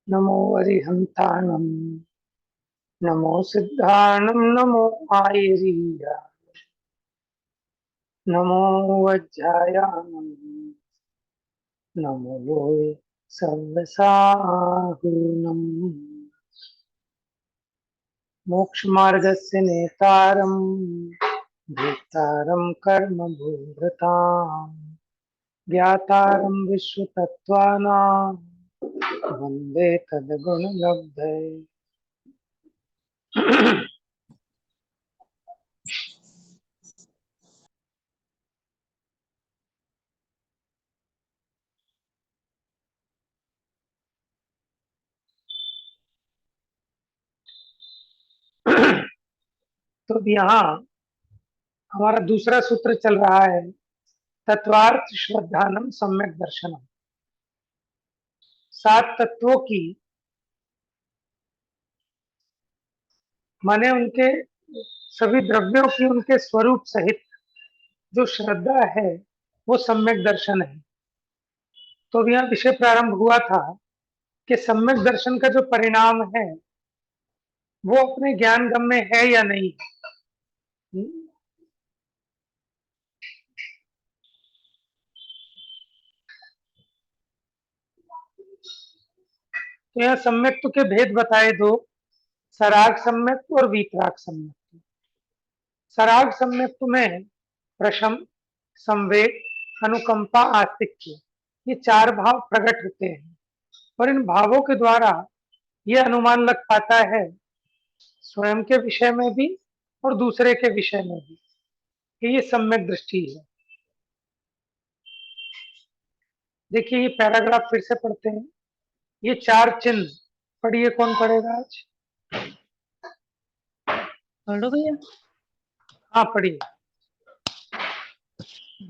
नमो अरिहंताणं नमो सिद्धाणं नमो आयरीय नमो वज्रायाणं नमो लोय सर्वसाहुनं मोक्षमार्गस्य नेतारं भेत्तारं कर्मभूभृतां ज्ञातारं विश्वतत्त्वानां वन्दे तद्गुणलब्धये। तो अब यहाँ हमारा दूसरा सूत्र चल रहा है, तत्वार्थ श्रद्धानम सम्यक दर्शनम। 7 तत्वों की माने उनके सभी द्रव्यों की उनके स्वरूप सहित जो श्रद्धा है वो सम्यक दर्शन है। तो अब यहाँ विषय प्रारंभ हुआ था कि सम्यक दर्शन का जो परिणाम है वो अपने ज्ञान गम में है या नहीं। तो यहाँ सम्यक्त्व के भेद बताए दो, सराग सम्यक्त्व और वीतराग सम्यक्त्व। सराग सम्यक्त्व में प्रशम, संवेग, अनुकंपा, आस्तिक्य ये 4 भाव प्रकट होते हैं और इन भावों के द्वारा यह अनुमान लग पाता है स्वयं के विषय में भी और दूसरे के विषय में भी कि ये सम्यक दृष्टि है। देखिए ये पैराग्राफ फिर से पढ़ते हैं। ये 4 चिन्ह पढ़िए, कौन पढ़ेगा आज? पढ़ो भैया। हाँ पढ़िए।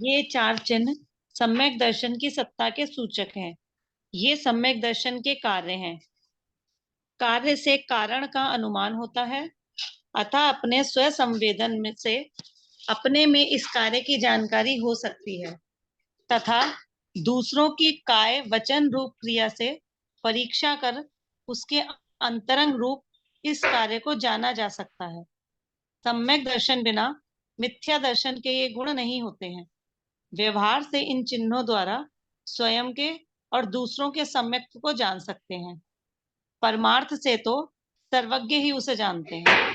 ये 4 चिन्ह सम्यक दर्शन की सत्ता के सूचक हैं। ये सम्यक दर्शन के कार्य हैं। कार्य से कारण का अनुमान होता है, अतः अपने स्व संवेदन में से अपने में इस कार्य की जानकारी हो सकती है तथा दूसरों की काय वचन रूप क्रिया से परीक्षा कर उसके अंतरंग रूप इस कार्य को जाना जा सकता है। सम्यक दर्शन बिना मिथ्या दर्शन के ये गुण नहीं होते हैं। व्यवहार से इन चिन्हों द्वारा स्वयं के और दूसरों के सम्यक्त्व को जान सकते हैं। परमार्थ से तो सर्वज्ञ ही उसे जानते हैं,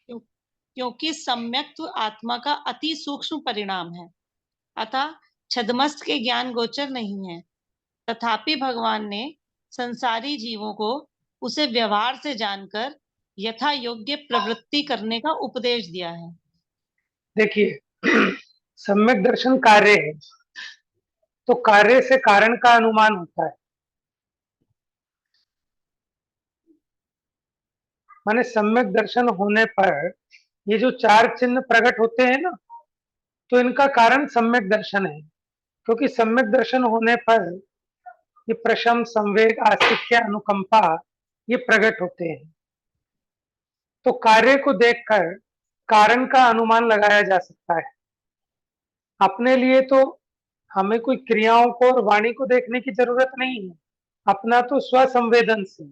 क्योंकि सम्यक्त्व आत्मा का अति सूक्ष्म परिणाम है, अतः छद्मस्त के ज्ञान गोचर नहीं है। तथापि भगवान ने संसारी जीवों को उसे व्यवहार से जानकर यथा योग्य प्रवृत्ति करने का उपदेश दिया है। देखिए सम्यक दर्शन कार्य है, तो कार्य से कारण का अनुमान होता है। माने सम्यक दर्शन होने पर ये जो 4 चिन्ह प्रकट होते हैं ना, तो इनका कारण सम्यक दर्शन है, क्योंकि सम्यक दर्शन होने पर ये प्रशम, संवेग, आस्तिक्य, अनुकंपा ये प्रकट होते हैं। तो कार्य को देखकर कारण का अनुमान लगाया जा सकता है। अपने लिए तो हमें कोई क्रियाओं को और वाणी को देखने की जरूरत नहीं है। अपना तो स्वसंवेदन से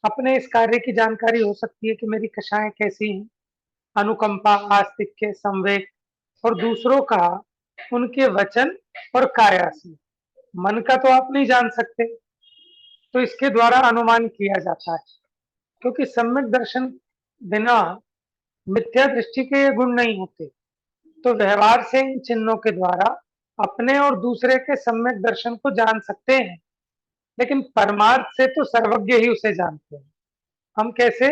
अपने इस कार्य की जानकारी हो सकती है कि मेरी कक्षाएं कैसी हैं, अनुकंपा, आस्तिक्य, संवेग, और दूसरों का उनके वचन और काया से। मन का तो आप नहीं जान सकते, तो इसके द्वारा अनुमान किया जाता है, क्योंकि सम्यक दर्शन बिना मिथ्या दृष्टि के ये गुण नहीं होते। तो व्यवहार से इन चिन्हों के द्वारा अपने और दूसरे के सम्यक दर्शन को जान सकते हैं, लेकिन परमार्थ से तो सर्वज्ञ ही उसे जानते हैं। हम कैसे?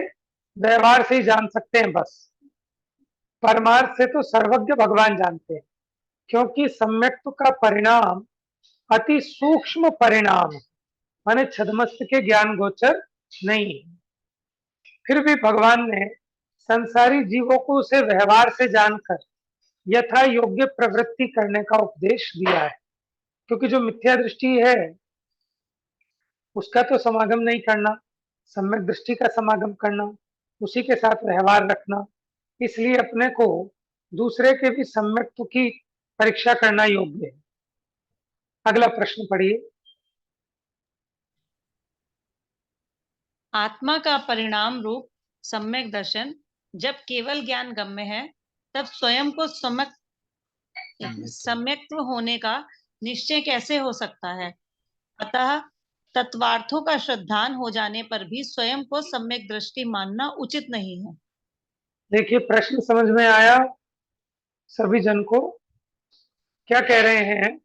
व्यवहार से ही जान सकते हैं बस, परमार्थ से तो सर्वज्ञ भगवान जानते हैं, क्योंकि सम्यक्त्व का परिणाम अति सूक्ष्म परिणाम है, माने छद्मस्त के ज्ञान गोचर नहीं है। फिर भी भगवान ने संसारी जीवों को उसे व्यवहार से जानकर यथा योग्य प्रवृत्ति करने का उपदेश दिया है, क्योंकि जो मिथ्या दृष्टि है उसका तो समागम नहीं करना, सम्यक दृष्टि का समागम करना, उसी के साथ व्यवहार रखना। इसलिए अपने को दूसरे के भी सम्यक्त्व की परीक्षा करना योग्य है। अगला प्रश्न पढ़िए। आत्मा का परिणाम रूप सम्यक दर्शन जब केवल ज्ञान गम्य है, तब स्वयं को सम्यक्त्व होने का निश्चय कैसे हो सकता है? अतः तत्वार्थों का श्रद्धान हो जाने पर भी स्वयं को सम्यक दृष्टि मानना उचित नहीं है। देखिए, प्रश्न समझ में आया सभी जन को? क्या कह रहे हैं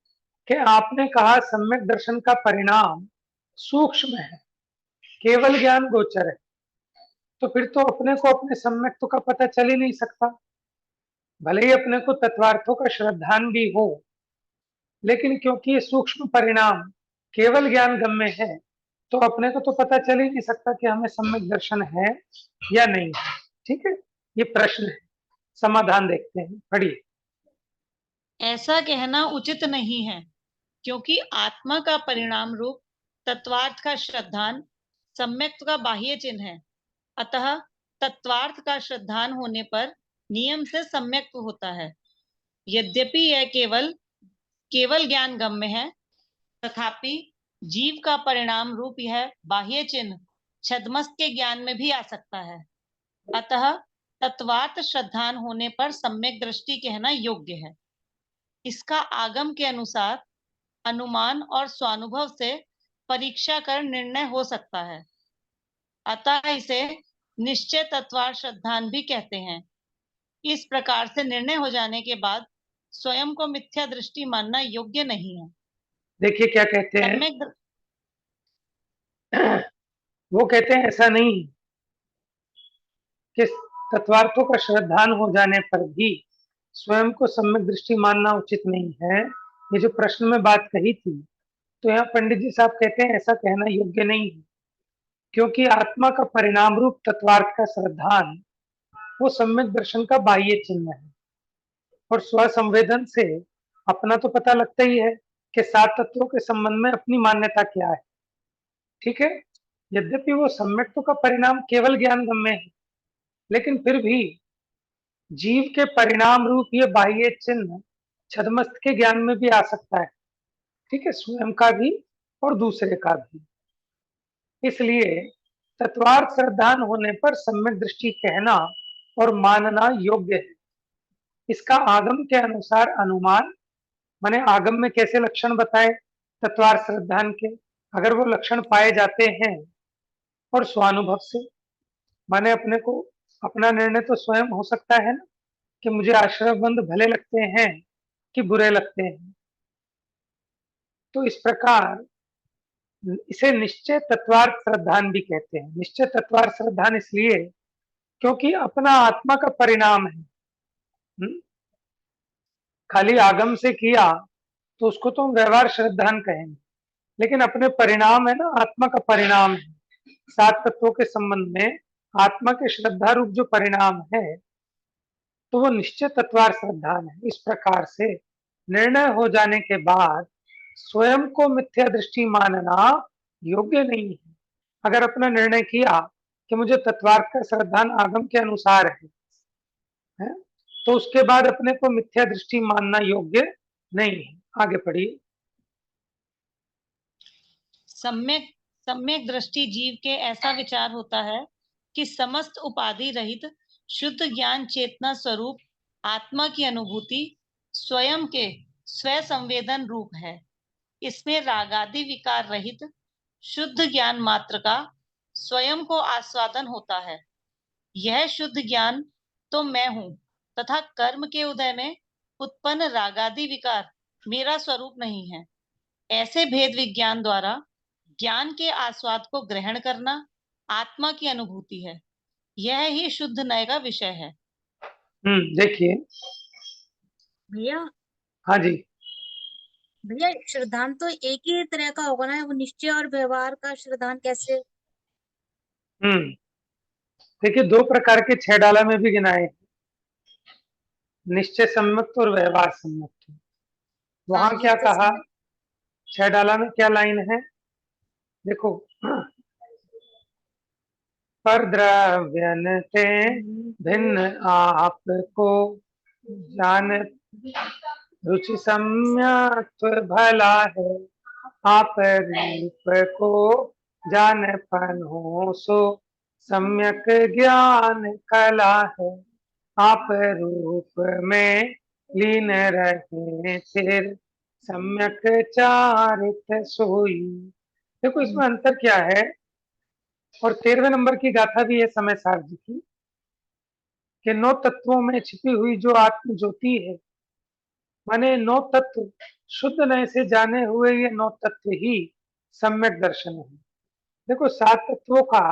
कि आपने कहा सम्यक दर्शन का परिणाम सूक्ष्म है, केवल ज्ञान गोचर है, तो फिर तो अपने को अपने सम्यक्त्व का पता चल ही नहीं सकता। भले ही अपने को तत्वार्थों का श्रद्धान भी हो, लेकिन क्योंकि ये सूक्ष्म परिणाम केवल ज्ञान गम्य है, तो अपने को तो पता चल ही नहीं सकता कि हमें सम्यक दर्शन है या नहीं है। ठीक है, ये प्रश्न है, समाधान देखते हैं, पढ़िए। ऐसा कहना उचित नहीं है, क्योंकि आत्मा का परिणाम रूप तत्वार्थ का श्रद्धान सम्यक्त्व का बाह्य चिन्ह है। अतः तत्वार्थ का श्रद्धान होने पर नियम से सम्यक्त्व होता है। यद्यपि यह केवल ज्ञान गम्य है, तथापि जीव का परिणाम रूप यह बाह्य चिन्ह छद्मस्त के ज्ञान में भी आ सकता है। अतः तत्वार्थ श्रद्धान होने पर सम्यक दृष्टि कहना योग्य है। इसका आगम के अनुसार अनुमान और स्वानुभव से परीक्षा कर निर्णय हो सकता है। अतः इसे निश्चय तत्वार्थ श्रद्धान भी कहते हैं। इस प्रकार से निर्णय हो जाने के बाद स्वयं को मिथ्या दृष्टि मानना योग्य नहीं है। देखिए क्या कहते हैं, सम्यक वो कहते हैं ऐसा नहीं है कि तत्वार्थों का श्रद्धान हो जाने पर भी स्वयं को सम्यक दृष्टि मानना उचित नहीं है। ये जो प्रश्न में बात कही थी, तो यहाँ पंडित जी साहब कहते हैं ऐसा कहना योग्य नहीं है, क्योंकि आत्मा का परिणाम रूप तत्वार्थ का श्रद्धान वो सम्यक दर्शन का बाह्य चिन्ह है, और स्वसंवेदन से अपना तो पता लगता ही है कि सात तत्वों के संबंध में अपनी मान्यता क्या है। ठीक है, यद्यपि वो सम्यक्त्व का परिणाम केवल ज्ञान गम्य है, लेकिन फिर भी जीव के परिणाम रूप ये बाह्य चिन्ह छद्मस्त के ज्ञान में भी आ सकता है। ठीक है, स्वयं का भी और दूसरे का भी। इसलिए तत्वार्थ श्रद्धान होने पर सम्यक दृष्टि कहना और मानना योग्य है। इसका आगम के अनुसार अनुमान, माने आगम में कैसे लक्षण बताए तत्वार्थ श्रद्धान के, अगर वो लक्षण पाए जाते हैं, और स्वानुभव से, माने अपने को अपना निर्णय तो स्वयं हो सकता है ना, कि मुझे आश्रयबंद भले लगते हैं कि बुरे लगते हैं। तो इस प्रकार इसे निश्चय तत्वार्थ श्रद्धान भी कहते हैं। निश्चय तत्वार्थ श्रद्धान इसलिए क्योंकि अपना आत्मा का परिणाम है। खाली आगम से किया तो उसको तो हम व्यवहार श्रद्धान कहेंगे, लेकिन अपने परिणाम है ना, आत्मा का परिणाम है, सात तत्वों के संबंध में आत्मा के श्रद्धा रूप जो परिणाम है, तो वो निश्चय तत्वार्थ श्रद्धान है। इस प्रकार से निर्णय हो जाने के बाद स्वयं को मिथ्या दृष्टि मानना योग्य नहीं है। अगर अपना निर्णय किया कि मुझे तत्वार्थ का श्रद्धान आगम के अनुसार है, तो उसके बाद अपने को मिथ्या दृष्टि मानना योग्य नहीं है। आगे पढ़िए। सम्यक सम्यक दृष्टि जीव के ऐसा विचार होता है कि समस्त उपाधि रहित शुद्ध ज्ञान चेतना स्वरूप आत्मा की अनुभूति स्वयं के स्व संवेदन रूप है। इसमें रागादि विकार रहित शुद्ध ज्ञान मात्र का स्वयं को आस्वादन होता है। यह शुद्ध ज्ञान तो मैं हूं, तथा कर्म के उदय में उत्पन्न रागादि विकार मेरा स्वरूप नहीं है। ऐसे भेद विज्ञान द्वारा ज्ञान के आस्वाद को ग्रहण करना आत्मा की अनुभूति है। यह ही शुद्ध नय का विषय है। देखिए। भैया हाँ जी। भैया श्रद्धान तो एक ही तरह का होगा ना, वो निश्चय और व्यवहार का श्रद्धान कैसे? देखिए, दो प्रकार के छह डाला में भी गिनाए, निश्चय सम्यक्त और व्यवहार सम्यक्त। वहां क्या कहा, छह डाला में क्या लाइन है, देखो, पर द्रव्यन से भिन्न आपको जान रुचि सम्यक भला है, आप रूप को जान पनो सो सम्यक ज्ञान कला है, आप रूप में लीन रहे फिर सम्यक चारित सोई। देखो इसमें अंतर क्या है, और 13वें नंबर की गाथा भी है समय सार जी की, कि 9 तत्वों में छिपी हुई जो आत्म ज्योति है, माने 9 तत्व शुद्ध नय से जाने हुए ये 9 तत्व ही सम्यक दर्शन है। देखो 7 तत्वों का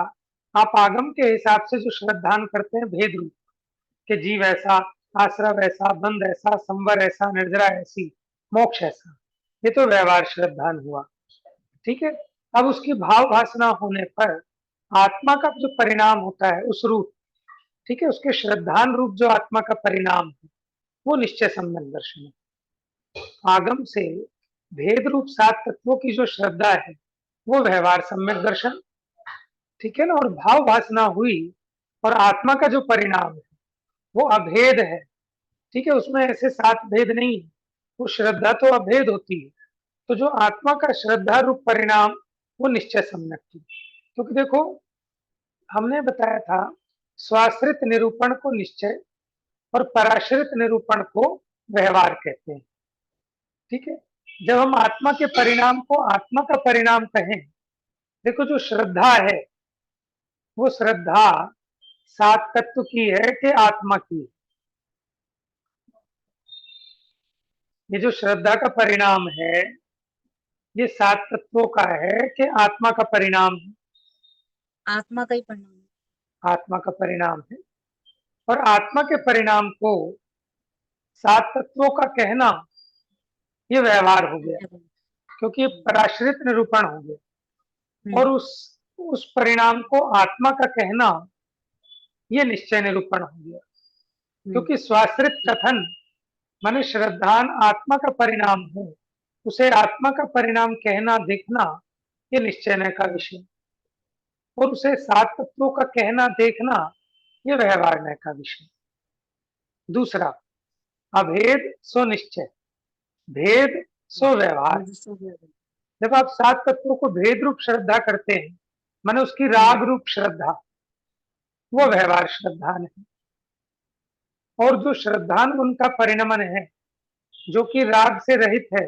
आप आगम के हिसाब से जो श्रद्धान करते हैं भेद रूप, कि जीव ऐसा, आश्रव ऐसा, बंध ऐसा, संवर ऐसा, निर्जरा ऐसी, मोक्ष ऐसा, ये तो व्यवहार श्रद्धान हुआ। ठीक है, अब उसकी भाव भासना होने पर आत्मा का जो परिणाम होता है उस रूप, ठीक है, उसके श्रद्धान रूप जो आत्मा का परिणाम है वो निश्चय सम्यक दर्शन है। आगम से भेद रूप 7 तत्वों की जो श्रद्धा है वो व्यवहार सम्यक दर्शन, ठीक है ना, और भाव भासना हुई और आत्मा का जो परिणाम है वो अभेद है, ठीक है, उसमें ऐसे 7 भेद नहीं है, वो श्रद्धा तो अभेद होती है, तो जो आत्मा का श्रद्धा रूप परिणाम वो निश्चय सम्यक थी। क्योंकि देखो हमने बताया था स्वाश्रित निरूपण को निश्चय और पराश्रित निरूपण को व्यवहार कहते हैं। ठीक है, जब हम आत्मा के परिणाम को आत्मा का परिणाम कहें, देखो जो श्रद्धा है वो श्रद्धा 7 तत्व की है कि आत्मा की, ये जो श्रद्धा का परिणाम है ये 7 तत्वों का है कि आत्मा का परिणाम है? आत्मा का ही परिणाम है। आत्मा का परिणाम है, और आत्मा के परिणाम को 7 तत्वों का कहना ये व्यवहार हो गया, क्योंकि ये पराश्रित निरूपण हो गया, और उस परिणाम को आत्मा का कहना ये निश्चय निरूपण हो गया, क्योंकि स्वाश्रित कथन माने श्रद्धान आत्मा का परिणाम है, उसे आत्मा का परिणाम कहना देखना ये निश्चय का विषय, और उसे 7 तत्वों का कहना देखना ये व्यवहार का विषय। दूसरा, अभेद सो निश्चय, भेद सो व्यवहार। जब आप 7 तत्वों को भेद रूप श्रद्धा करते हैं माने उसकी राग रूप श्रद्धा, वो व्यवहार श्रद्धान है, और जो श्रद्धान उनका परिणमन है जो कि राग से रहित है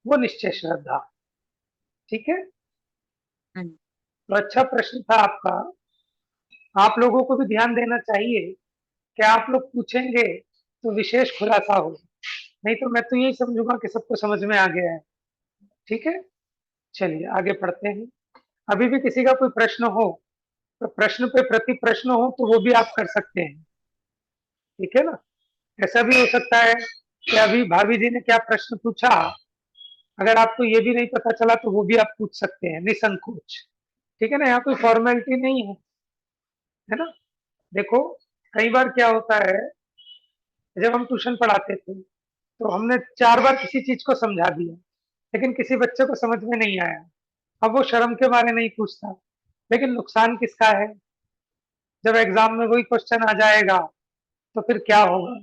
वो निश्चय श्रद्धा। ठीक है, तो अच्छा प्रश्न था आपका, आप लोगों को भी ध्यान देना चाहिए कि आप लोग पूछेंगे तो विशेष खुलासा हो, नहीं तो मैं तो यही समझूंगा कि सबको समझ में आ गया है। ठीक है, चलिए आगे पढ़ते हैं। अभी भी किसी का कोई प्रश्न हो तो प्रश्न पे प्रति प्रश्न हो तो वो भी आप कर सकते हैं, ठीक है ना। ऐसा भी हो सकता है कि अभी भाभी जी ने क्या प्रश्न पूछा, अगर आपको ये भी नहीं पता चला तो वो भी आप पूछ सकते हैं निसंकोच, ठीक है ना, यहाँ कोई फॉर्मेलिटी नहीं है ना। देखो कई बार क्या होता है, जब हम ट्यूशन पढ़ाते थे तो हमने 4 बार किसी चीज को समझा दिया लेकिन किसी बच्चे को समझ में नहीं आया, अब वो शर्म के बारे नहीं पूछता, लेकिन नुकसान किसका है, जब एग्जाम में वही क्वेश्चन आ जाएगा तो फिर क्या होगा,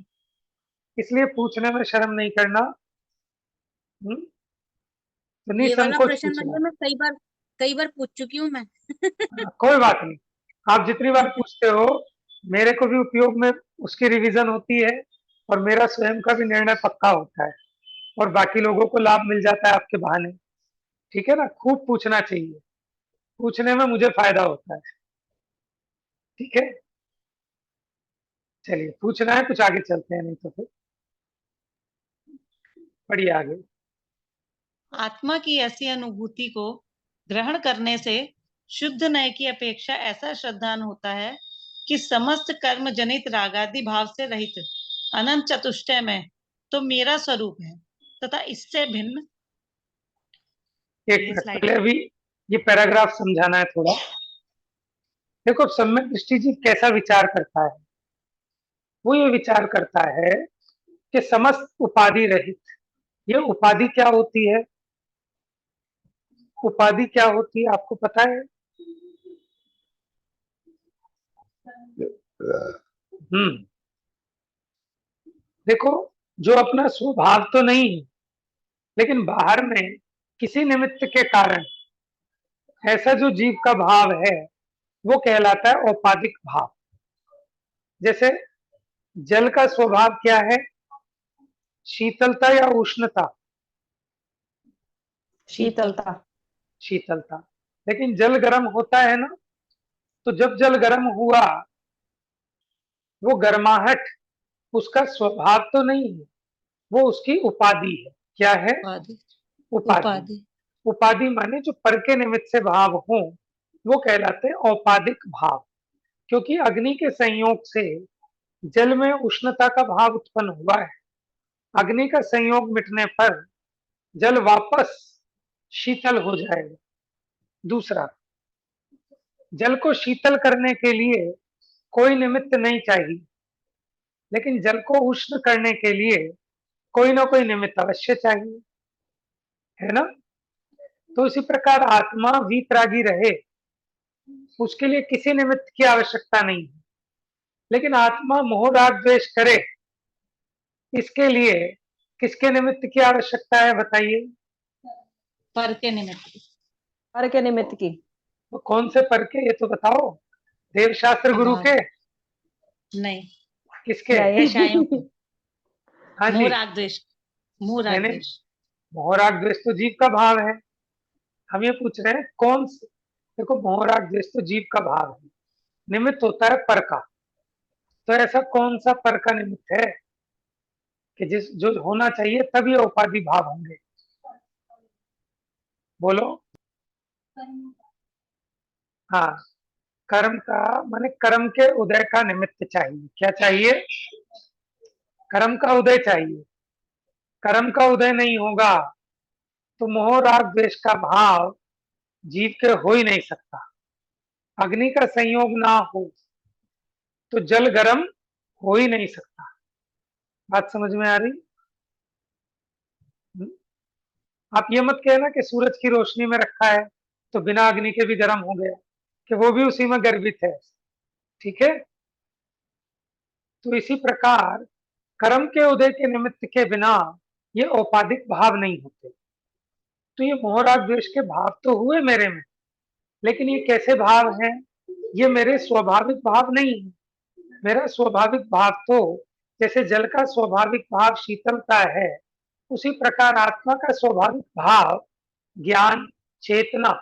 इसलिए पूछने में शर्म नहीं करना। तो ये वाला निसंकोच प्रश्न पूछना। मैं कई बार पूछ चुकी हूँ मैं। कोई बात नहीं, आप जितनी बार पूछते हो मेरे को भी उपयोग में उसकी रिवीजन होती है, और मेरा स्वयं का भी निर्णय पक्का होता है, और बाकी लोगों को लाभ मिल जाता है आपके बहाने। ठीक है ना, खूब पूछना चाहिए, पूछने में मुझे फायदा होता है। ठीक है, चलिए पूछना है कुछ आगे चलते हैं, नहीं तो फिर बढ़िया आगे। आत्मा की ऐसी अनुभूति को ग्रहण करने से शुद्ध नय की अपेक्षा ऐसा श्रद्धान होता है कि समस्त कर्म जनित रागादि भाव से रहित अनंत चतुष्टय में तो मेरा स्वरूप है तथा इससे भिन्न। एक मिनट पहले अभी ये पैराग्राफ समझाना है थोड़ा। देखो सम्यक दृष्टि जी कैसा विचार करता है, वो ये विचार करता है कि समस्त उपाधि रहित, ये उपाधि क्या होती है, उपाधि क्या होती है आपको पता है? देखो जो अपना स्वभाव तो नहीं है, लेकिन बाहर में किसी निमित्त के कारण ऐसा जो जीव का भाव है वो कहलाता है औपाधिक भाव। जैसे जल का स्वभाव क्या है, शीतलता या उष्णता? शीतलता। शीतलता। लेकिन जल गर्म होता है ना, तो जब जल गर्म हुआ, वो गर्माहट उसका स्वभाव तो नहीं है, वो उसकी उपाधि है। क्या है? उपाधि। उपाधि। उपाधि। उपाधि माने जो पर के निमित्त से भाव हो, वो कहलाते हैं औपाधिक भाव। क्योंकि अग्नि के संयोग से जल में उष्णता का भाव उत्पन्न हुआ है, अग्नि का संयोग मिटने पर जल वापस शीतल हो जाएगा। दूसरा, जल को शीतल करने के लिए कोई निमित्त नहीं चाहिए, लेकिन जल को उष्ण करने के लिए कोई ना कोई निमित्त अवश्य चाहिए, है ना? तो इसी प्रकार आत्मा वीतरागी रहे, उसके लिए किसी निमित्त की आवश्यकता नहीं है। लेकिन आत्मा मोह राग द्वेष करे, इसके लिए किसके निमित्त की आवश्यकता है बताइए? पर के निमित्त। पर के निमित्त की। तो कौन से पर के, ये तो बताओ। देवशास्त्र गुरु आधार। के? नहीं, किसके? विषयों के। हाँ मोह जी, राग द्वेष। मोह राग मैंने द्वेष। मोह राग द्वेष तो जीव का भाव है। हम ये पूछ रहे हैं कौन से। देखो, मोह राग द्वेष तो जीव का भाव है, निमित्त होता है पर का। तो ऐसा कौन सा पर का निमित्त है कि जिस जो होना चाहिए तब ये उपाधि भाव होंगे? बोलो। हाँ, कर्म का माने कर्म के उदय का निमित्त चाहिए। क्या चाहिए? कर्म का उदय चाहिए। कर्म का उदय नहीं होगा तो मोह राग द्वेष का भाव जीव के हो ही नहीं सकता। अग्नि का संयोग ना हो तो जल गर्म हो ही नहीं सकता। बात समझ में आ रही? हम्म? आप ये मत कहना कि सूरज की रोशनी में रखा है तो बिना अग्नि के भी गर्म हो गया, कि वो भी उसी में गर्भित है। ठीक है? तो इसी प्रकार कर्म के उदय के निमित्त के बिना ये औपाधिक भाव नहीं होते। तो ये मोह राग द्वेष के भाव तो हुए मेरे में, लेकिन ये कैसे भाव हैं? ये मेरे स्वाभाविक भाव नहीं है। मेरा स्वाभाविक भाव तो जैसे जल का स्वाभाविक भाव शीतलता है, उसी प्रकार आत्मा का स्वाभाविक भाव ज्ञान, चेतना,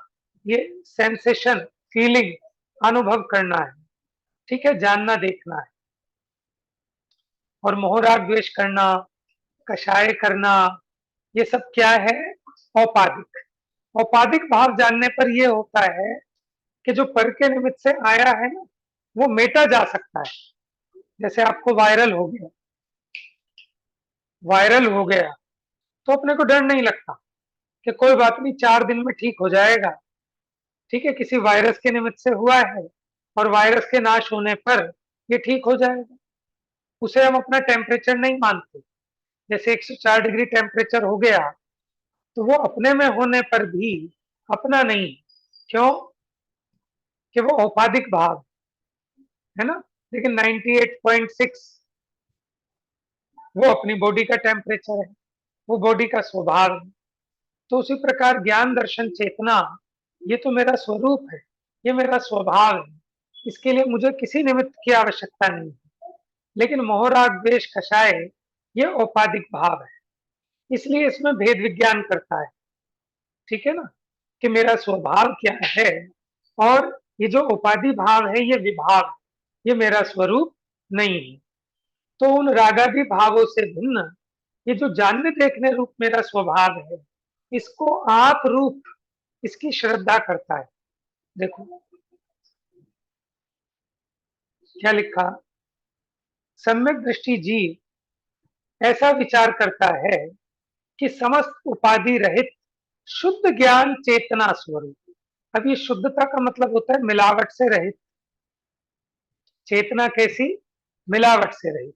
ये सेंसेशन, फीलिंग, अनुभव करना है। ठीक है? जानना, देखना है। और मोह राग द्वेष करना, कषाय करना, ये सब क्या है? औपाधिक। औपाधिक भाव जानने पर यह होता है कि जो पर के निमित्त से आया है ना, वो मेटा जा सकता है। जैसे आपको वायरल हो गया, वायरल हो गया तो अपने को डर नहीं लगता कि कोई बात नहीं, 4 दिन में ठीक हो जाएगा। ठीक है? किसी वायरस के निमित्त से हुआ है और वायरस के नाश होने पर ये ठीक हो जाएगा। उसे हम अपना टेम्परेचर नहीं मानते। जैसे 104 डिग्री टेम्परेचर हो गया तो वो अपने में होने पर भी अपना नहीं। क्यों? कि वो औपाधिक भाव है ना। लेकिन 98.6 वो अपनी बॉडी का टेम्परेचर है, वो बॉडी का स्वभाव है। तो उसी प्रकार ज्ञान, दर्शन, चेतना, ये तो मेरा स्वरूप है, ये मेरा स्वभाव है। इसके लिए मुझे किसी निमित्त की आवश्यकता नहीं है। लेकिन मोह राग द्वेष कषाय ये औपाधिक भाव है, इसलिए इसमें भेद विज्ञान करता है। ठीक है ना? कि मेरा स्वभाव क्या है, और ये जो उपाधि भाव है ये विभाव है, ये मेरा स्वरूप नहीं है। तो उन रागादि भावों से भिन्न ये जो जानने देखने रूप मेरा स्वभाव है, इसको आप रूप, इसकी श्रद्धा करता है। देखो क्या लिखा, सम्यक दृष्टि जीव ऐसा विचार करता है कि समस्त उपाधि रहित शुद्ध ज्ञान चेतना स्वरूप। अब ये शुद्धता का मतलब होता है मिलावट से रहित। चेतना कैसी? मिलावट से रहित।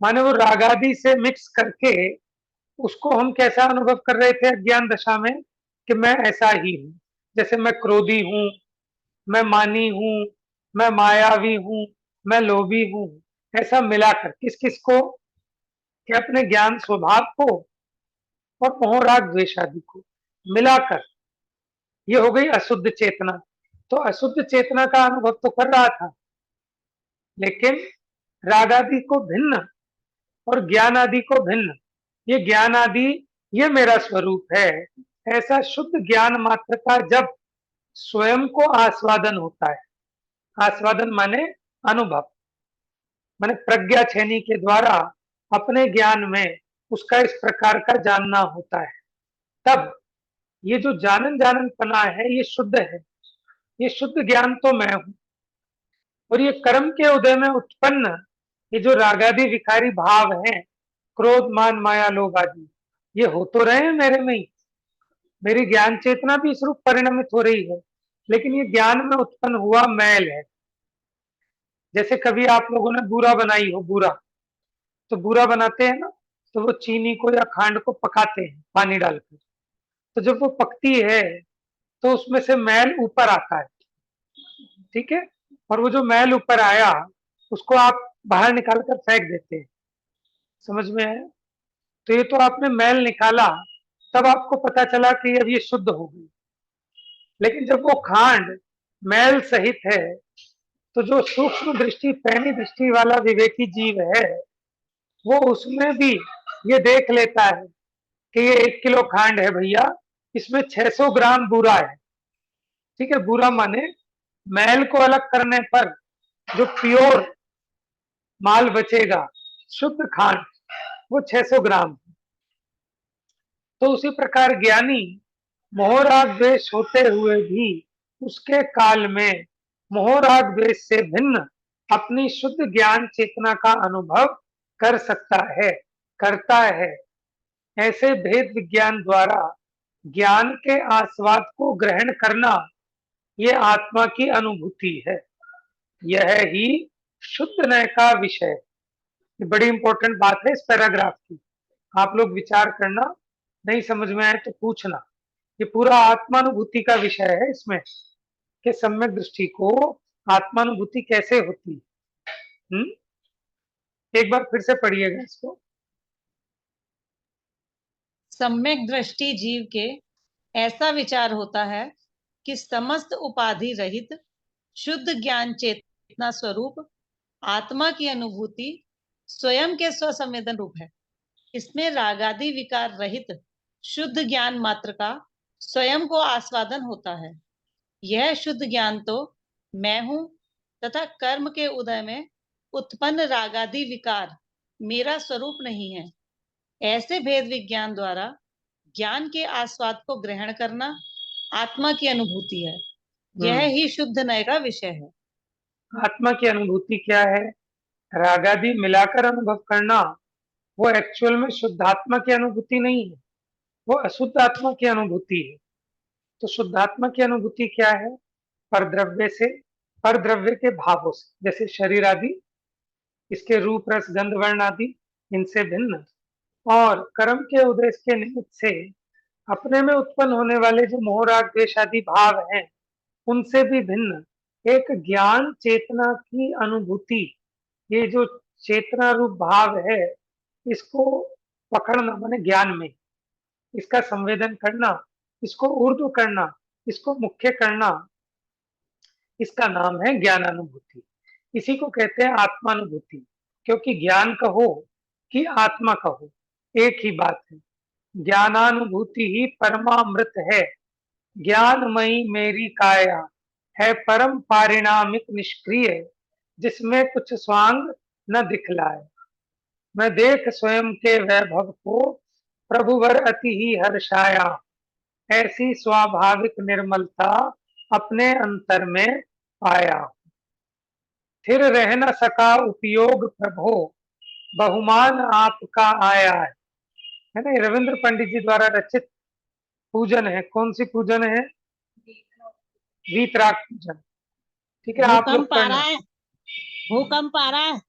माने वो रागादि से मिक्स करके उसको हम कैसा अनुभव कर रहे थे अज्ञान दशा में, कि मैं ऐसा ही हूं। जैसे मैं क्रोधी हूं, मैं मानी हूं, मैं मायावी हूं, मैं लोभी हूं। ऐसा मिलाकर किस किस को? कि अपने ज्ञान स्वभाव को और मोह राग द्वेष आदि को मिलाकर, ये हो गई अशुद्ध चेतना। तो अशुद्ध चेतना का अनुभव तो कर रहा था, लेकिन राग आदि को भिन्न और ज्ञान आदि को भिन्न, ये ज्ञान आदि ये मेरा स्वरूप है, ऐसा शुद्ध ज्ञान मात्र का जब स्वयं को आस्वादन होता है, आस्वादन माने अनुभव, माने प्रज्ञा छेनी के द्वारा अपने ज्ञान में उसका इस प्रकार का जानना होता है, तब ये जो जानन जानन पना है ये शुद्ध है, ये शुद्ध ज्ञान तो मैं हूं। और ये कर्म के उदय में उत्पन्न ये जो रागादि विकारी भाव हैं, क्रोध मान माया लोभ आदि, ये हो तो रहे हैं मेरे में ही, मेरी ज्ञान चेतना भी इस रूप परिणमित हो रही है, लेकिन ये ज्ञान में उत्पन्न हुआ मैल है। जैसे कभी आप लोगों ने बूरा बनाई हो, बूरा, तो बूरा बनाते हैं ना, तो वो चीनी को या खांड को पकाते हैं पानी डालकर, तो जब वो पकती है तो उसमें से मैल ऊपर आता है, ठीक है, और वो जो मैल ऊपर आया उसको आप बाहर निकाल कर फेंक देते हैं, समझ में आया? तो ये तो आपने मैल निकाला, तब आपको पता चला कि अब ये शुद्ध हो गई, लेकिन जब वो खांड मैल सहित है, तो जो सूक्ष्म दृष्टि पैनी दृष्टि वाला विवेकी जीव है, वो उसमें भी ये देख लेता है कि ये 1 किलो खांड है भैया, इसमें 600 ग्राम बूरा है, ठीक है, बूरा माने मैल को अलग करने पर जो प्योर माल बचेगा, शुद्ध खांड, वो 600 ग्राम। तो उसी प्रकार ज्ञानी मोह राग द्वेष होते हुए भी उसके काल में मोह राग द्वेष से भिन्न अपनी शुद्ध ज्ञान चेतना का अनुभव कर सकता है, करता है। ऐसे भेद विज्ञान द्वारा ज्ञान के आस्वाद को ग्रहण करना, ये आत्मा की अनुभूति है, यह ही शुद्ध नय का विषय। ये बड़ी इंपॉर्टेंट बात है इस पैराग्राफ की, आप लोग विचार करना, नहीं समझ में आए तो पूछना। ये पूरा आत्मानुभूति का विषय है इसमें, कि सम्यक दृष्टि को आत्मानुभूति कैसे होती है। एक बार फिर से पढ़िएगा इसको। सम्यक दृष्टि जीव के ऐसा विचार होता है कि समस्त उपाधि रहित शुद्ध ज्ञान चेतना स्वरूप आत्मा की अनुभूति स्वयं के स्वसंवेदन रूप है। इसमें रागादि विकार रहित शुद्ध ज्ञान मात्र का स्वयं को आस्वादन होता है। यह शुद्ध ज्ञान तो मैं हूं तथा कर्म के उदय में उत्पन्न रागादि विकार मेरा स्वरूप नहीं है। ऐसे भेद विज्ञान द्वारा ज्ञान के आस्वाद को ग्रहण करना आत्मा की अनुभूति है, यह ही शुद्ध नय का विषय है। आत्मा की अनुभूति क्या है? रागादि मिलाकर अनुभव करना, वो एक्चुअल में शुद्धात्मा की अनुभूति नहीं है, वो अशुद्ध आत्मा की अनुभूति है। तो शुद्धात्मा की अनुभूति क्या है? परद्रव्य से, परद्रव्य के भावों से, जैसे शरीर आदि, इसके रूप रस गंध वर्ण आदि, इनसे भिन्न, और कर्म के उदय के निमित्त से अपने में उत्पन्न होने वाले जो मोह राग द्वेष आदि भाव हैं, उनसे भी भिन्न एक ज्ञान चेतना की अनुभूति। ये जो चेतना रूप भाव है, इसको पकड़ना माने ज्ञान में इसका संवेदन करना, इसको ऊर्ध्व करना, इसको मुख्य करना, इसका नाम है ज्ञानानुभूति। इसी को कहते हैं आत्मानुभूति, क्योंकि ज्ञान कहो कि आत्मा कहो एक ही बात है। ज्ञानानुभूति ही परमामृत है, ज्ञानमयी मेरी काया है परम पारिणामिक निष्क्रिय, जिसमें कुछ स्वांग न दिखलाए। मैं देख स्वयं के वैभव को प्रभुवर अति ही हर्षाया, ऐसी स्वाभाविक निर्मलता अपने अंतर में पाया। फिर रह न सका उपयोग प्रभो, बहुमान आपका आया है ना। रविंद्र पंडित जी द्वारा रचित पूजन है, कौन सी पूजन है? वीतराग पूजन, ठीक है, आप लोग भूकंप आ करना। रहा है, भूकंप आ रहा है।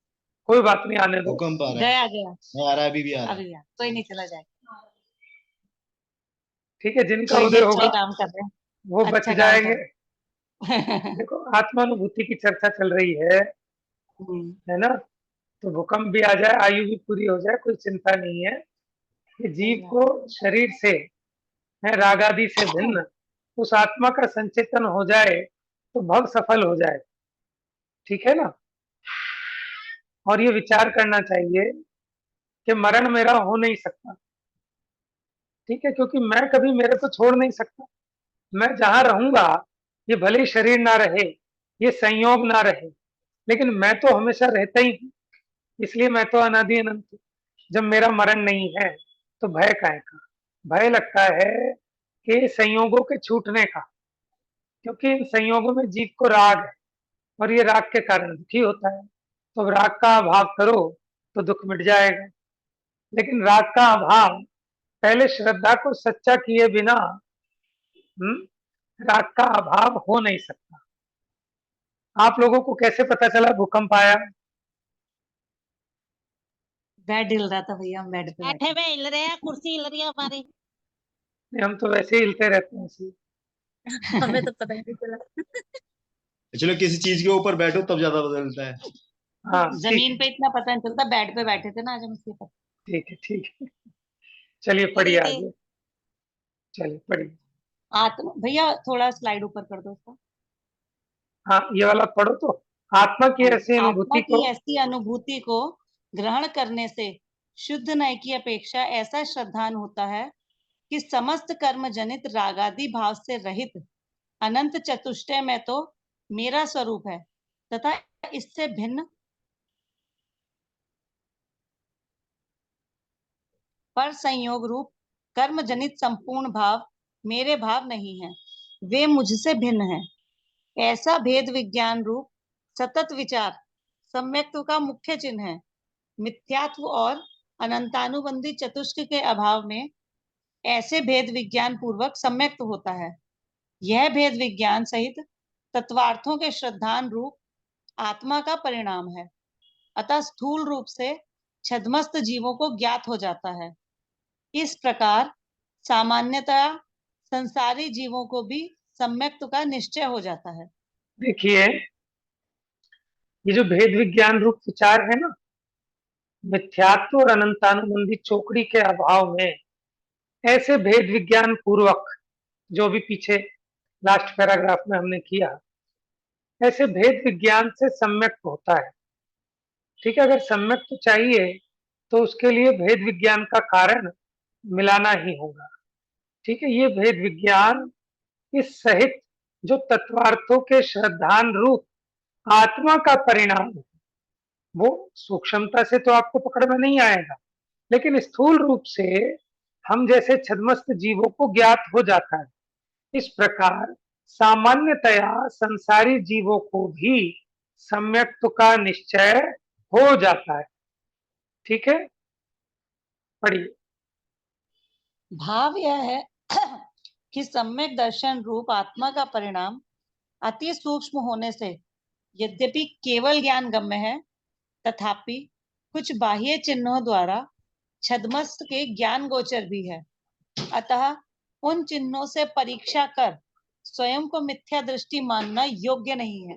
कोई बात नहीं, आने दो। भूकंप आ रहा है, गया गया नहीं आ रहा है, अभी भी आ रहा है। अभी कोई नहीं, चला जाए। ठीक है, जिनका कोई उदय भी होगा अच्छा काम कर रहे हैं। वो बच अच्छा काम जाएंगे। कर देखो, आत्मानुभूति की चर्चा चल रही है ना। तो भूकंप भी आ जाए, आयु भी पूरी हो जाए, कोई चिंता नहीं है। कि जीव को शरीर से, है राग आदि से भिन्न उस आत्मा का संचेतन हो जाए तो भव सफल हो जाए। ठीक है ना। और ये विचार करना चाहिए कि मरण मेरा हो नहीं सकता। ठीक है, क्योंकि मैं कभी मेरे को छोड़ नहीं सकता। मैं जहां रहूंगा, ये भले ही शरीर ना रहे, ये संयोग ना रहे, लेकिन मैं तो हमेशा रहता ही हूँ। इसलिए मैं तो अनादि अनंत हूँ। जब मेरा मरण नहीं है तो भय काहे का? भय लगता है कि संयोगों के छूटने का, क्योंकि इन संयोगों में जीव को राग है और ये राग के कारण दुखी होता है। तो अब राग का अभाव करो तो दुख मिट जाएगा। लेकिन राग का अभाव पहले श्रद्धा को सच्चा किए बिना राग का अभाव हो नहीं सकता। आप लोगों को कैसे पता चला भूकंप आया? बेड हिल रहा था भैया, हम बेड पे बैठे बैठे। हुए हिल रहे हैं, कुर्सी हिल रही है हमारी। हम तो वैसे ही हिलते रहते हैं ऐसे ही। हमें तो पता ही नहीं चला। चलो किसी चीज के ऊपर बैठो तब ज्यादा बदलता है। हाँ जमीन पे इतना पता नहीं चलता, बेड पे बैठे थे ना आज हम, इसलिए पता। ठीक है, ठीक है। चलिए पढ़िए आगे। चलिए पढ़िए। आत्मा भैया थोड़ा स्लाइड ऊपर कर दो उसका। हाँ, ये वाला पढ़ो तो। आत्मा की ऐसी आत्मा अनुभूति की को, ऐसी अनुभूति को ग्रहण करने से शुद्ध नय की अपेक्षा ऐसा श्रद्धान होता है कि समस्त कर्म जनित रागादि भाव से रहित अनंत चतुष्टय में तो मेरा स्वरूप है तथा इससे भिन्न पर संयोग रूप कर्म जनित संपूर्ण भाव मेरे भाव नहीं है, वे मुझसे भिन्न है। ऐसा भेद विज्ञान रूप सतत विचार सम्यक्त्व का मुख्य चिन्ह है। मिथ्यात्व और अनंतानुबंधी चतुष्क के अभाव में ऐसे भेद विज्ञान पूर्वक सम्यक्त होता है। यह भेद विज्ञान सहित तत्वार्थों के श्रद्धान रूप आत्मा का परिणाम है। अतः स्थूल रूप से छद्मस्त जीवों को ज्ञात हो जाता है। इस प्रकार सामान्यतः संसारी जीवों को भी सम्यक्त का निश्चय हो जाता है। देखिए ये जो भेद विज्ञान रूप विचार है ना, मिथ्यात्व और अनंतानुबंधी चौकड़ी के अभाव में ऐसे भेद विज्ञान पूर्वक, जो भी पीछे लास्ट पैराग्राफ में हमने किया, ऐसे भेद विज्ञान से सम्यक होता है। ठीक है, अगर सम्यक तो चाहिए तो उसके लिए भेद विज्ञान का कारण मिलाना ही होगा। ठीक है, ये भेद विज्ञान इस सहित जो तत्वार्थों के श्रद्धान रूप आत्मा का परिणाम है, वो सूक्ष्मता से तो आपको पकड़ में नहीं आएगा, लेकिन स्थूल रूप से हम जैसे छद्मस्त जीवों को ज्ञात हो जाता है। इस प्रकार सामान्यतया संसारी जीवों को भी सम्यक्त्व का निश्चय हो जाता है। ठीक है, पढ़िए। भाव यह है कि सम्यक दर्शन रूप आत्मा का परिणाम अति सूक्ष्म होने से यद्यपि केवल ज्ञान गम्य है, तथापि कुछ बाह्य चिन्हों द्वारा छद्मस्त के ज्ञान गोचर भी है। अतः उन चिन्हों से परीक्षा कर स्वयं को मिथ्या दृष्टि मानना योग्य नहीं है।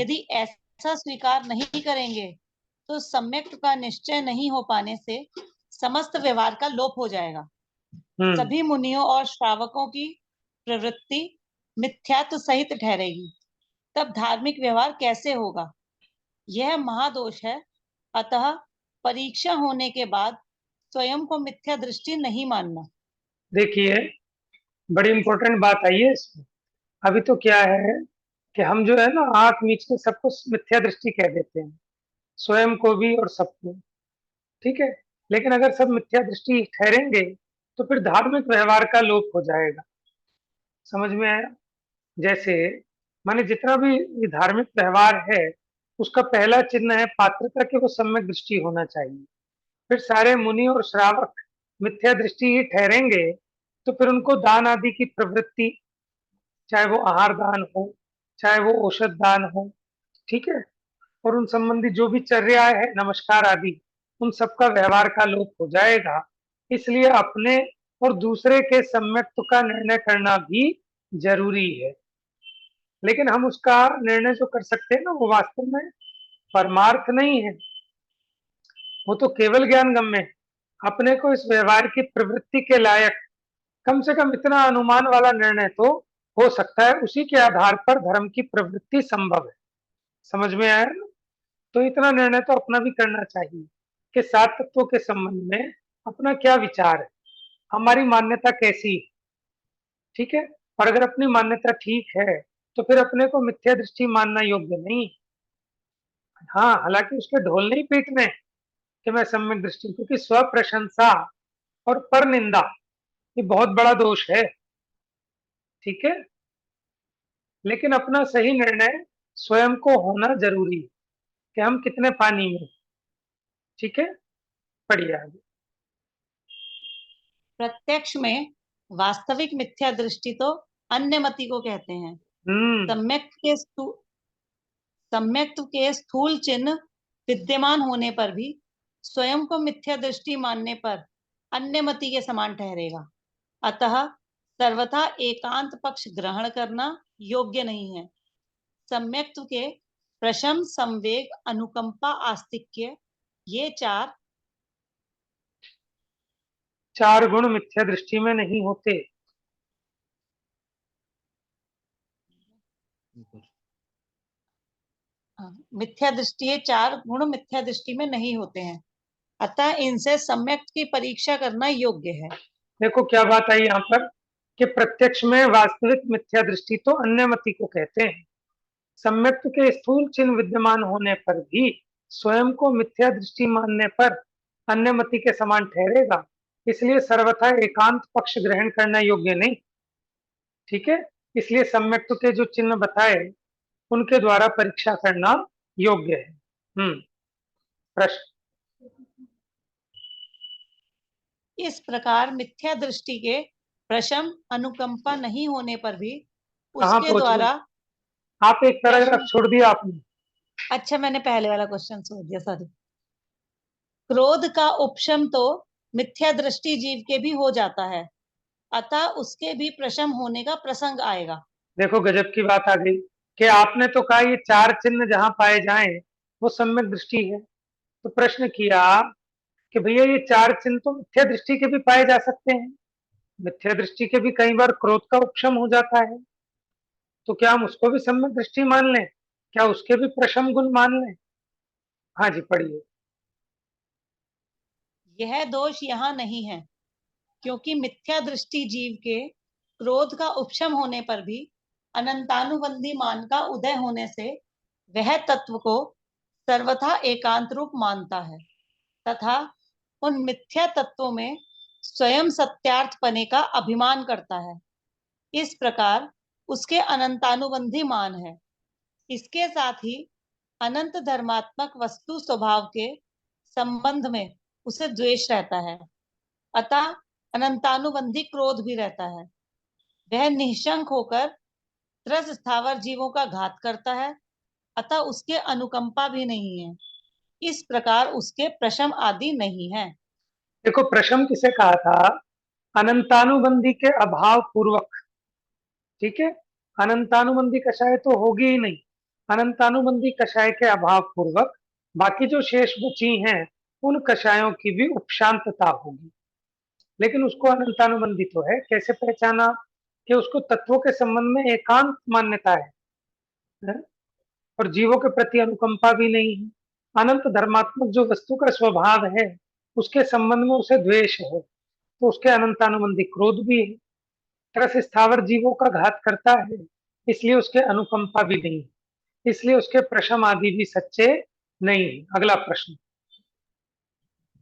यदि ऐसा स्वीकार नहीं करेंगे तो सम्यक का निश्चय नहीं हो पाने से समस्त व्यवहार का लोप हो जाएगा। सभी मुनियों और श्रावकों की प्रवृत्ति मिथ्यात्व सहित ठहरेगी, तब धार्मिक व्यवहार कैसे होगा? यह महादोष है। अतः परीक्षा होने के बाद स्वयं को मिथ्या दृष्टि नहीं मानना। देखिए बड़ी इंपॉर्टेंट बात आई है इसमें। अभी तो क्या है कि हम जो है ना आंख मीच के सबको मिथ्या दृष्टि कह देते हैं, स्वयं को भी और सबको। ठीक है, लेकिन अगर सब मिथ्या दृष्टि ठहरेंगे तो फिर धार्मिक व्यवहार का लोप हो जाएगा। समझ में आया? जैसे माने जितना भी ये धार्मिक व्यवहार है, उसका पहला चिन्ह है पात्रता के वो सम्यक दृष्टि होना चाहिए। फिर सारे मुनि और श्रावक मिथ्या दृष्टि ही ठहरेंगे तो फिर उनको दान आदि की प्रवृत्ति, चाहे वो आहार दान हो, चाहे वो औषध दान हो, ठीक है, और उन संबंधी जो भी चर्या है, नमस्कार आदि, उन सबका व्यवहार का लोप हो जाएगा। इसलिए अपने और दूसरे के सम्यक्त्व का निर्णय करना भी जरूरी है। लेकिन हम उसका निर्णय जो कर सकते हैं ना, वो वास्तव में परमार्थ नहीं है, वो तो केवल ज्ञान गम्य है। अपने को इस व्यवहार की प्रवृत्ति के लायक कम से कम इतना अनुमान वाला निर्णय तो हो सकता है, उसी के आधार पर धर्म की प्रवृत्ति संभव है। समझ में आया ना? तो इतना निर्णय तो अपना भी करना चाहिए कि सात तत्वों के संबंध में अपना क्या विचार है, हमारी मान्यता कैसी है। ठीक है, और अगर अपनी मान्यता ठीक है तो फिर अपने को मिथ्या दृष्टि मानना योग्य नहीं। हाँ, हालांकि उसके ढोल नहीं पीटने कि मैं सम्यक दृष्टि, क्योंकि स्व प्रशंसा और पर निंदा ये बहुत बड़ा दोष है। ठीक है, लेकिन अपना सही निर्णय स्वयं को होना जरूरी है कि हम कितने पानी में। ठीक है, पढ़िए आगे। प्रत्यक्ष में वास्तविक मिथ्या दृष्टि तो अन्य मति को कहते हैं। हम्म, सम्यक्त्व के स्थूल चिन्ह विद्यमान होने पर भी स्वयं को मिथ्या दृष्टि मानने पर अन्य मति के समान ठहरेगा। अतः सर्वथा एकांत पक्ष ग्रहण करना योग्य नहीं है। सम्यक्त्व के प्रशम, संवेग, अनुकंपा, आस्तिक्य, ये चार गुण मिथ्या दृष्टि में नहीं होते। मिथ्या दृष्टि, ये चार गुण मिथ्या दृष्टि में नहीं होते हैं। अतः इनसे सम्यक की परीक्षा करना योग्य है। देखो क्या बात आई यहाँ पर कि प्रत्यक्ष में वास्तविक मिथ्या दृष्टि तो अन्य मति को कहते हैं। सम्यक्त्व के स्थूल चिन्ह विद्यमान होने पर भी स्वयं को मिथ्या दृष्टि मानने पर अन्य मति के समान ठहरेगा, इसलिए सर्वथा एकांत पक्ष ग्रहण करना योग्य नहीं। ठीक है, इसलिए सम्यक्त्व के जो चिन्ह बताए उनके द्वारा परीक्षा करना योग्य है। प्रश्न। इस प्रकार मिथ्या दृष्टि के प्रशम, अनुकंपा नहीं होने पर भी कहाँ उसके पहुंच गए द्वारा आप? एक पैराग्राफ प्रश्न, छोड़ दिया आपने। अच्छा मैंने पहले वाला क्वेश्चन छोड़ दिया, सॉरी। क्रोध का उपशम तो मिथ्या दृष्टि जीव के भी हो जाता है, अतः उसके भी प्रशम होने का प्रसंग आएगा। देखो गजब की बात आ गई कि आपने तो कहा ये चार चिन्ह जहां पाए जाएं वो सम्यक दृष्टि है, तो प्रश्न किया कि भैया ये चार चिन्ह तो मिथ्या दृष्टि के भी पाए जा सकते हैं, मिथ्या दृष्टि के भी कई बार क्रोध का उपशम हो जाता है, तो क्या हम उसको भी सम्यक दृष्टि मान लें? क्या उसके भी प्रशम गुण मान लें? हाँ जी, पढ़िए। यह दोष यहाँ नहीं है, क्योंकि मिथ्या दृष्टि जीव के क्रोध का उपशम होने पर भी अनंतानुबंधी मान का उदय होने से वह तत्व को सर्वथा एकांत रूप मानता है तथा उन मिथ्या तत्वों में स्वयं सत्यार्थ पने का अभिमान करता है। इस प्रकार उसके अनंतानुबंधी मान है। इसके साथ ही अनंत धर्मात्मक वस्तु स्वभाव के संबंध में उसे द्वेष रहता है, अतः अनंतानुबंधी क्रोध भी रहता है। वह निशंक होकर त्रस स्थावर जीवों का घात करता है, अतः उसके अनुकंपा भी नहीं है। इस प्रकार उसके प्रशम आदि नहीं है। देखो प्रशम किसे कहा था? अनंतानुबंधी के अभाव पूर्वक। ठीक है, अनंतानुबंधी कषाय तो होगी ही नहीं, अनंतानुबंधी कषाय के अभाव पूर्वक बाकी जो शेष बची हैं उन कषायों की भी उपशांतता होगी, लेकिन उसको अनंतानुबंधी तो है। कैसे पहचाना? कि उसको तत्वों के संबंध में एकांत मान्यता है? और जीवों के प्रति अनुकंपा भी नहीं है। अनंत धर्मात्मक जो वस्तु का स्वभाव है उसके संबंध में उसे द्वेष है, तो उसके अनंतानुबंधी क्रोध भी है। त्रस स्थावर जीवों का घात करता है, इसलिए उसके अनुकंपा भी नहीं है, इसलिए उसके प्रशम आदि भी सच्चे नहीं है। अगला प्रश्न।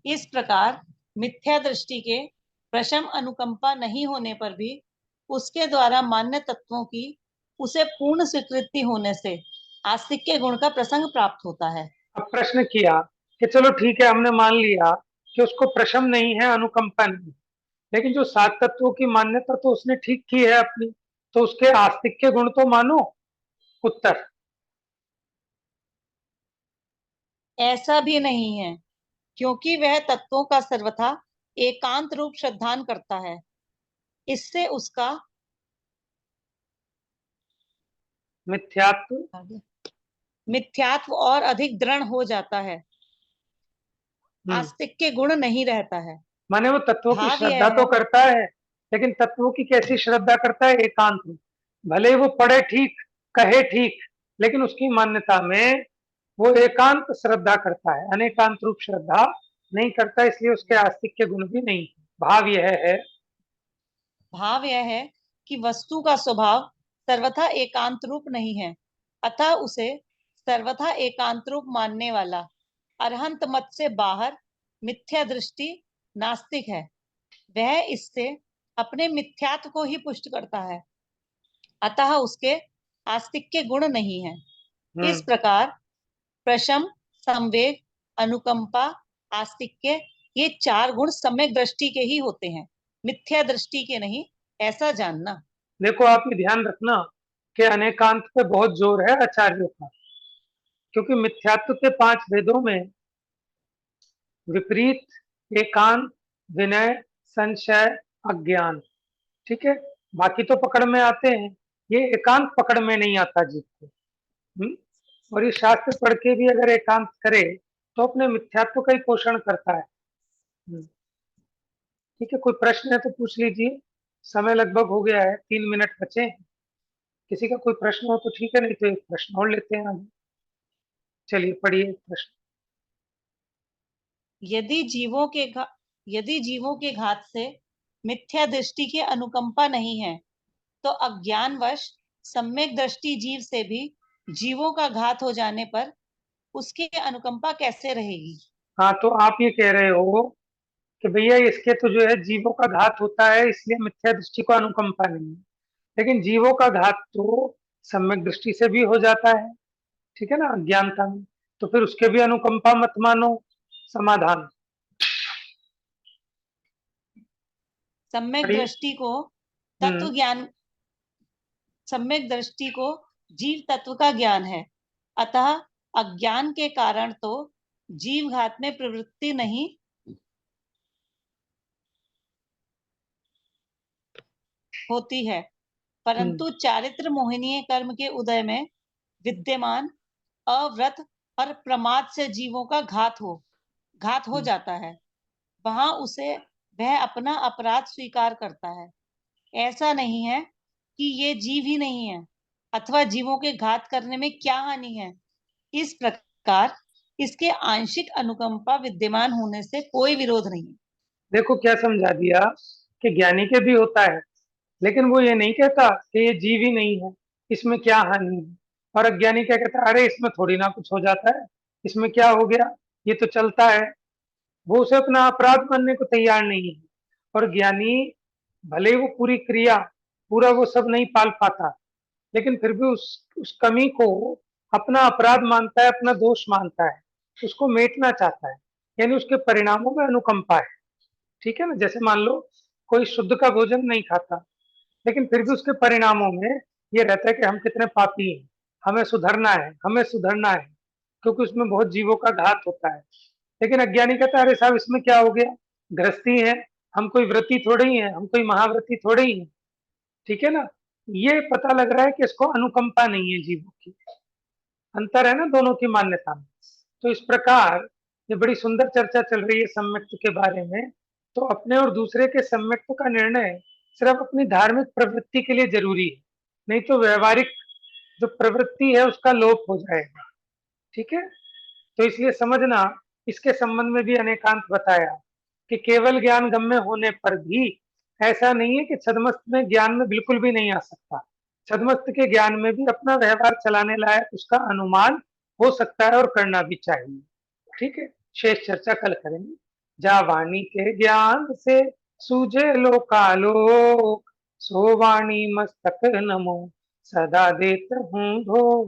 इस प्रकार मिथ्या दृष्टि के प्रशम, अनुकंपा नहीं होने पर भी उसके द्वारा मान्य तत्वों की उसे पूर्ण स्वीकृति होने से आस्तिक्य गुण का प्रसंग प्राप्त होता है। अब प्रश्न किया कि चलो ठीक है, हमने मान लिया कि उसको प्रशम नहीं है, अनुकंपा नहीं, लेकिन जो सात तत्वों की मान्यता तो उसने ठीक की है अपनी, तो उसके आस्तिक्य गुण तो मानो। उत्तर। ऐसा भी नहीं है, क्योंकि वह तत्वों का सर्वथा एकांत रूप श्रद्धान करता है। इससे उसका मिथ्यात्व मिथ्यात्व और अधिक दृढ़ हो जाता है। आस्तिक के गुण नहीं रहता है। माने वो तत्वों की भाव श्रद्धा यह तो है, करता है, लेकिन तत्वों की कैसी श्रद्धा करता है? एकांत में। भले ही वो पढ़े ठीक, कहे ठीक, लेकिन उसकी मान्यता में वो एकांत श्रद्धा करता है, अनेकांत रूप श्रद्धा नहीं करता, इसलिए उसके आस्तिक के गुण भी नहीं। भाव यह है, भाव यह है कि वस्तु का स्वभाव सर्वथा एकांत रूप नहीं है, अतः उसे सर्वथा एकांत रूप मानने वाला अरहंत मत से बाहर मिथ्या दृष्टि नास्तिक है। वह इससे अपने मिथ्यात्व को ही पुष्ट करता है, अतः उसके आस्तिक के गुण नहीं है। इस प्रकार प्रशम, संवेग, अनुकंपा, आस्तिक्य, ये 4 गुण सम्यक दृष्टि के ही होते हैं, मिथ्या दृष्टि के नहीं, ऐसा जानना। देखो आप ये ध्यान रखना कि अनेकांत पे बहुत जोर है आचार्यों का, क्योंकि मिथ्यात्व के 5 भेदों में विपरीत, एकांत, विनय, संशय, अज्ञान, ठीक है, बाकी तो पकड़ में आते हैं, ये एकांत पकड़ में नहीं आता जीव को। और ये शास्त्र पढ़ के भी अगर एकांत करे तो अपने मिथ्यात्व का ही पोषण करता है। ठीक है, कोई प्रश्न है तो पूछ लीजिए, समय लगभग हो गया है, 3 मिनट बचे हैं। किसी का कोई प्रश्न हो तो ठीक है, नहीं तो एक प्रश्न और लेते हैं आगे। चलिए पढ़िए प्रश्न। यदि जीवों के घात से मिथ्या दृष्टि की अनुकंपा नहीं है, तो अज्ञानवश सम्यक दृष्टि जीव से भी जीवों का घात हो जाने पर उसकी अनुकंपा कैसे रहेगी? हाँ, तो आप ये कह रहे हो कि भैया इसके तो जो है जीवों का घात होता है, इसलिए मिथ्या दृष्टि को अनुकंपा नहीं है, लेकिन जीवों का घात तो सम्यक दृष्टि से भी हो जाता है, ठीक है ना, अज्ञानता में, तो फिर उसके भी अनुकंपा मत मानो। समाधान, सम्यक पढ़िए। दृष्टि को तत्व ज्ञान, सम्यक दृष्टि को जीव तत्व का ज्ञान है, अतः अज्ञान के कारण तो जीव घात में प्रवृत्ति नहीं होती है, परंतु चारित्र मोहिनीय कर्म के उदय में विद्यमान अव्रत और प्रमाद से जीवों का घात हो जाता है, वहां उसे वह अपना अपराध स्वीकार करता है। ऐसा नहीं है कि ये जीव ही नहीं है अथवा जीवों के घात करने में क्या हानि है। इस प्रकार इसके आंशिक अनुकंपा विद्यमान होने से कोई विरोध नहीं है। देखो क्या समझा दिया कि ज्ञानी के भी होता है, लेकिन वो ये नहीं कहता कि ये जीव ही नहीं है, इसमें क्या हानि है। और अज्ञानी क्या कहता है, अरे इसमें थोड़ी ना कुछ हो जाता है, इसमें क्या हो गया, ये तो चलता है। वो उसे अपना अपराध मानने को तैयार नहीं है। और ज्ञानी भले ही वो पूरी क्रिया, पूरा वो सब नहीं पाल पाता, लेकिन फिर भी उस कमी को अपना अपराध मानता है, अपना दोष मानता है, उसको मेटना चाहता है, यानी उसके परिणामों में अनुकंपा है। ठीक है ना, जैसे मान लो कोई शुद्ध का भोजन नहीं खाता, लेकिन फिर भी उसके परिणामों में ये रहता है कि हम कितने पापी हैं, हमें सुधरना है, हमें सुधरना है, क्योंकि उसमें बहुत जीवों का घात होता है। लेकिन अज्ञानी कहता है अरे साहब इसमें क्या हो गया, गृहस्थी है, हम कोई व्रती थोड़े ही हैं, हम कोई महाव्रती थोड़े ही हैं। ठीक है ना, ये पता लग रहा है कि इसको अनुकंपा नहीं है जीवों की, अंतर है ना दोनों की मान्यता में। तो इस प्रकार ये बड़ी सुंदर चर्चा चल रही है सम्यक्त्व के बारे में। तो अपने और दूसरे के सम्यक्त्व का निर्णय सिर्फ अपनी धार्मिक प्रवृत्ति के लिए जरूरी है, नहीं तो व्यवहारिक जो प्रवृत्ति है उसका लोप हो जाएगा। ठीक है, तो इसलिए समझना, इसके संबंध में भी अनेकांत बताया कि केवल ज्ञान गम्य होने पर भी ऐसा नहीं है कि छद्मस्त में ज्ञान में बिल्कुल भी नहीं आ सकता। छद्मस्त के ज्ञान में भी अपना व्यवहार चलाने लायक उसका अनुमान हो सकता है और करना भी चाहिए। ठीक है, शेष चर्चा कल करेंगे। जा वाणी के ज्ञान से सूझे लोकालोक, सो वाणी मस्तक नमो सदा देत हूँ धो।